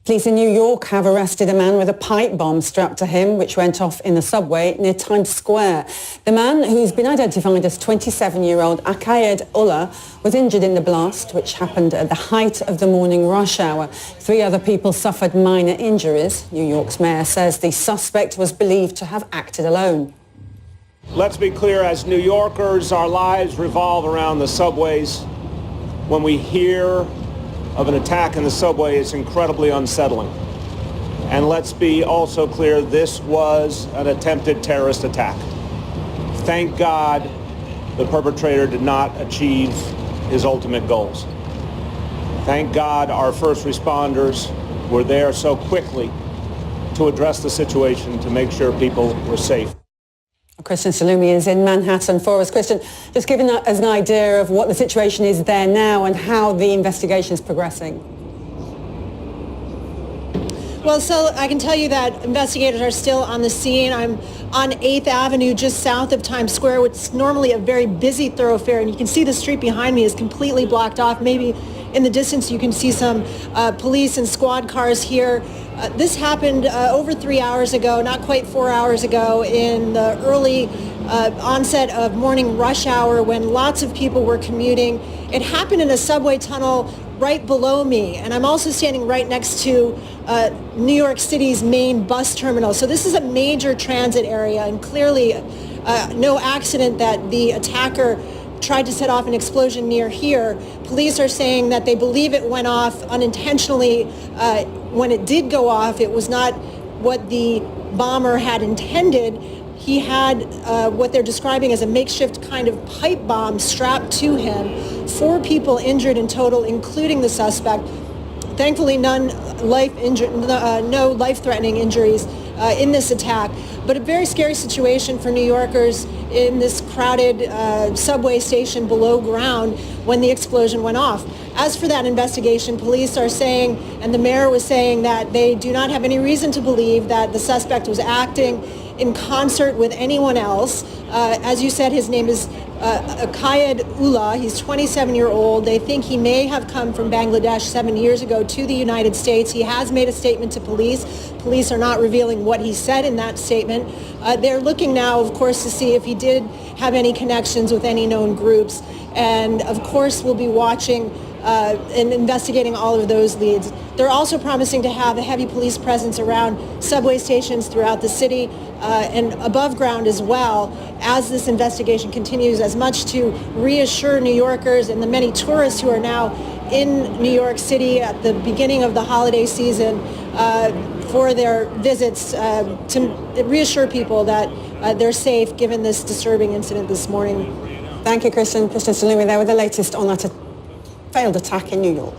Police in New York have arrested a man with a pipe bomb strapped to him, which went off in the subway near Times Square. The man, who's been identified as 27-year-old Akayed Ullah, was injured in the blast, which happened at the height of the morning rush hour. 3 other people suffered minor injuries. New York's mayor says the suspect was believed to have acted alone. Let's be clear, as New Yorkers, our lives revolve around the subways. When we hear of an attack in the subway, it's incredibly unsettling. And let's be also clear, this was an attempted terrorist attack. Thank God the perpetrator did not achieve his ultimate goals. Thank God our first responders were there so quickly to address the situation, to make sure people were safe. Christian Salumi is in Manhattan for us. Christian, just giving us an idea of what the situation is there now and how the investigation is progressing. Well, so I can tell you that investigators are still on the scene. I'm on 8th Avenue, just south of Times Square, which is normally a very busy thoroughfare, and you can see the street behind me is completely blocked off. Maybe in the distance you can see some police and squad cars here. This happened over 3 hours ago, not quite 4 hours ago, in the early onset of morning rush hour when lots of people were commuting. It happened in a subway tunnel right below me, and I'm also standing right next to New York City's main bus terminal. So this is a major transit area, and clearly no accident that the attacker tried to set off an explosion near here. Police are saying that they believe it went off unintentionally. When it did go off, it was not what the bomber had intended. He had what they're describing as a makeshift kind of pipe bomb strapped to him. 4 people injured in total, including the suspect. Thankfully, no life-threatening injuries in this attack, but a very scary situation for New Yorkers in this crowded subway station below ground when the explosion went off. As for that investigation, police are saying, and the mayor was saying, that they do not have any reason to believe that the suspect was acting in concert with anyone else. As you said, his name is Akayed Ullah. He's 27-year-old. They think he may have come from Bangladesh 7 years ago to the United States. He has made a statement to police. Police are not revealing what he said in that statement. They're looking now, of course, to see if he did have any connections with any known groups. And, of course, we'll be watching and investigating all of those leads. They're also promising to have a heavy police presence around subway stations throughout the city and above ground as well as this investigation continues, as much to reassure New Yorkers and the many tourists who are now in New York City at the beginning of the holiday season for their visits, to reassure people that they're safe given this disturbing incident this morning. Thank you, Christian. Christian Salumi there with the latest on that failed attack in New York.